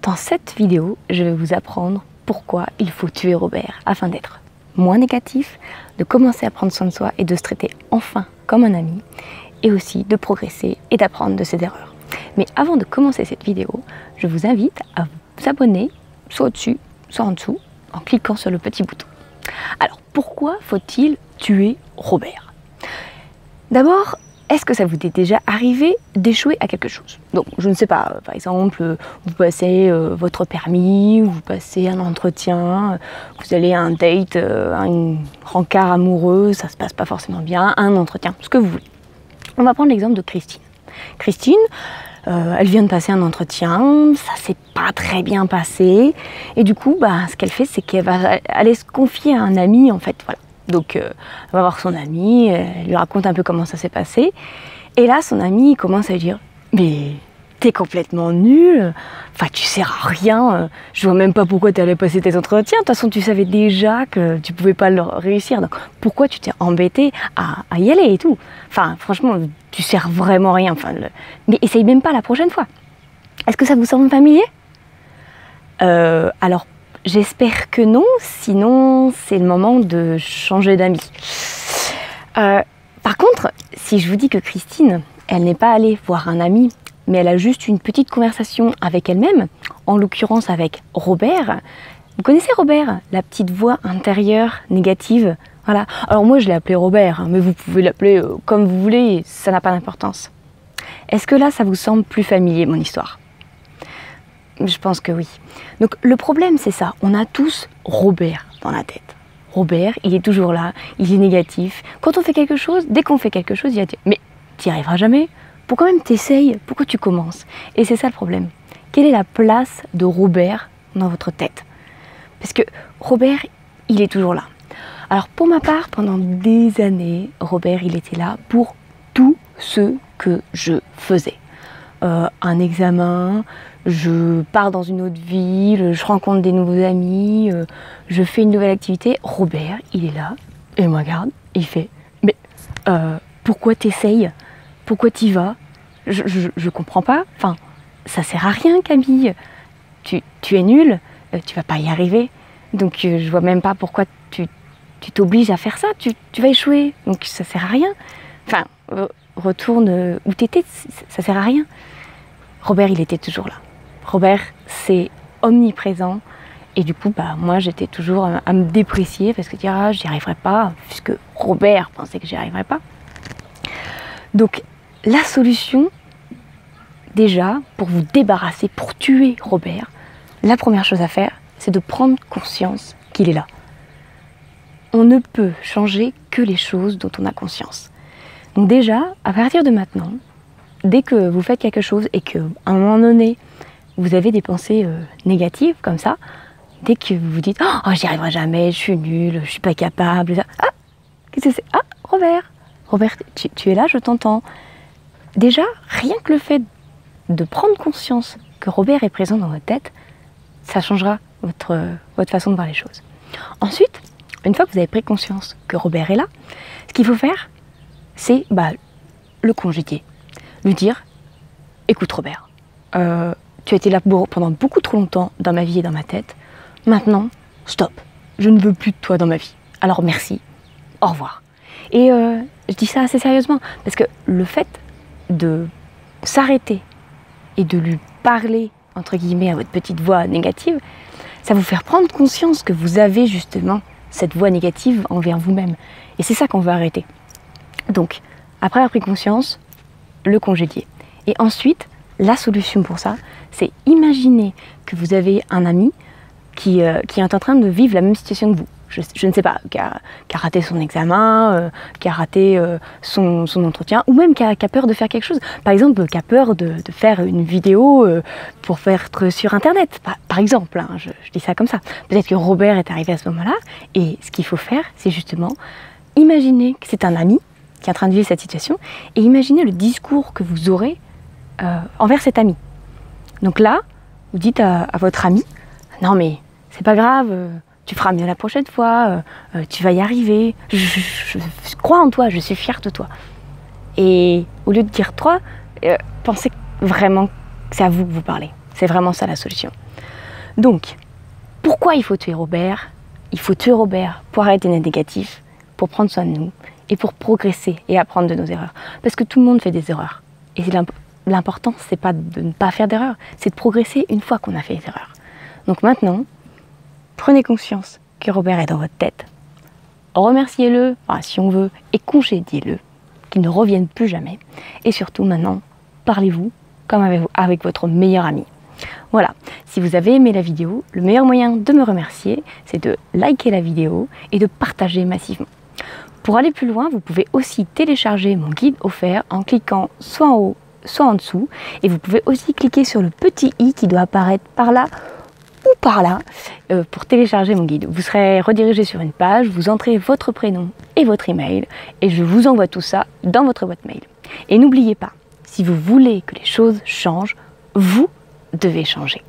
Dans cette vidéo, je vais vous apprendre pourquoi il faut tuer Robert afin d'être moins négatif, de commencer à prendre soin de soi et de se traiter enfin comme un ami, et aussi de progresser et d'apprendre de ses erreurs. Mais avant de commencer cette vidéo, je vous invite à vous abonner, soit au-dessus, soit en dessous, en cliquant sur le petit bouton. Alors, pourquoi faut-il tuer Robert? D'abord, est-ce que ça vous est déjà arrivé d'échouer à quelque chose? Donc, je ne sais pas, par exemple, vous passez votre permis, vous passez un entretien, vous allez à un date, à un rencard amoureux, ça se passe pas forcément bien, un entretien, ce que vous voulez. On va prendre l'exemple de Christine. Christine, elle vient de passer un entretien, ça s'est pas très bien passé, et du coup, ce qu'elle fait, c'est qu'elle va aller se confier à un ami, en fait, voilà. Donc, elle va voir son ami, elle lui raconte un peu comment ça s'est passé. Et là, son ami il commence à lui dire « Mais t'es complètement nul, enfin tu sers à rien, je vois même pas pourquoi tu allais passer tes entretiens, de toute façon tu savais déjà que tu pouvais pas le réussir, donc pourquoi tu t'es embêté à y aller et tout. Enfin franchement, tu sers vraiment à rien, enfin, mais essaye même pas la prochaine fois. » Est-ce que ça vous semble familier? Alors, j'espère que non, sinon c'est le moment de changer d'amis. Par contre, si je vous dis que Christine, elle n'est pas allée voir un ami, mais elle a juste une petite conversation avec elle-même, en l'occurrence avec Robert. Vous connaissez Robert, la petite voix intérieure négative? Voilà. Alors moi je l'ai appelé Robert, mais vous pouvez l'appeler comme vous voulez, ça n'a pas d'importance. Est-ce que là ça vous semble plus familier mon histoire? Je pense que oui. Donc le problème c'est ça, on a tous Robert dans la tête. Robert, il est toujours là, il est négatif. Quand on fait quelque chose, dès qu'on fait quelque chose, il va dire « Mais t'y arriveras jamais, pourquoi même t'essayes, pourquoi tu commences ?» Et c'est ça le problème. Quelle est la place de Robert dans votre tête? Parce que Robert, il est toujours là. Alors pour ma part, pendant des années, Robert, il était là pour tout ce que je faisais. Un examen, je pars dans une autre ville, je rencontre des nouveaux amis, je fais une nouvelle activité. Robert, il est là, et il me regarde, et il fait « Mais pourquoi t'essayes? Pourquoi t'y vas? Je comprends pas. Enfin, ça sert à rien, Camille. Tu es nulle, tu vas pas y arriver. Donc je vois même pas pourquoi tu t'obliges à faire ça. Tu vas échouer, donc ça sert à rien. Enfin, retourne où t'étais, ça sert à rien. » Robert, il était toujours là. Robert, c'est omniprésent. Et du coup, moi, j'étais toujours à me déprécier parce que j'y arriverai pas, puisque Robert pensait que j'y arriverais pas. Donc, la solution, déjà, pour vous débarrasser, pour tuer Robert, la première chose à faire, c'est de prendre conscience qu'il est là. On ne peut changer que les choses dont on a conscience. Donc déjà, à partir de maintenant, dès que vous faites quelque chose et qu'à un moment donné, vous avez des pensées négatives comme ça, dès que vous vous dites « Oh, j'y arriverai jamais, je suis nulle, je suis pas capable. » Ah, qu'est-ce que c'est? Ah, Robert, tu es là, je t'entends. Déjà, rien que le fait de prendre conscience que Robert est présent dans votre tête, ça changera votre façon de voir les choses. Ensuite, une fois que vous avez pris conscience que Robert est là, ce qu'il faut faire, c'est le congédier. Lui dire « Écoute Robert, tu as été là pendant beaucoup trop longtemps dans ma vie et dans ma tête. Maintenant, stop, je ne veux plus de toi dans ma vie. Alors merci, au revoir. » Et je dis ça assez sérieusement, parce que le fait de s'arrêter et de lui parler, entre guillemets, à votre petite voix négative, ça va vous faire prendre conscience que vous avez justement cette voix négative envers vous-même. Et c'est ça qu'on veut arrêter. Donc, après avoir pris conscience, le congédier. Et ensuite, la solution pour ça, c'est imaginer que vous avez un ami qui est en train de vivre la même situation que vous. Je ne sais pas, qui a raté son examen, qui a raté son entretien, ou même qui a peur de faire quelque chose. Par exemple, qui a peur de faire une vidéo pour faire sur Internet, par exemple. Hein, je dis ça comme ça. Peut-être que Robert est arrivé à ce moment-là, et ce qu'il faut faire, c'est justement imaginer que c'est un ami qui est en train de vivre cette situation, et imaginez le discours que vous aurez envers cet ami. Donc là, vous dites à votre ami, non mais c'est pas grave, tu feras mieux la prochaine fois, tu vas y arriver, je crois en toi, je suis fière de toi. Et au lieu de dire toi, pensez vraiment que c'est à vous que vous parlez. C'est vraiment ça la solution. Donc, pourquoi il faut tuer Robert? Il faut tuer Robert pour arrêter d'être négatif, pour prendre soin de nous et pour progresser et apprendre de nos erreurs. Parce que tout le monde fait des erreurs. Et l'important, c'est pas de ne pas faire d'erreurs, c'est de progresser une fois qu'on a fait des erreurs. Donc maintenant, prenez conscience que Robert est dans votre tête. Remerciez-le, enfin, si on veut, et congédiez-le, qu'il ne revienne plus jamais. Et surtout maintenant, parlez-vous comme avec votre meilleur ami. Voilà, si vous avez aimé la vidéo, le meilleur moyen de me remercier, c'est de liker la vidéo et de partager massivement. Pour aller plus loin, vous pouvez aussi télécharger mon guide offert en cliquant soit en haut, soit en dessous. Et vous pouvez aussi cliquer sur le petit i qui doit apparaître par là ou par là pour télécharger mon guide. Vous serez redirigé sur une page, vous entrez votre prénom et votre email et je vous envoie tout ça dans votre boîte mail. Et n'oubliez pas, si vous voulez que les choses changent, vous devez changer.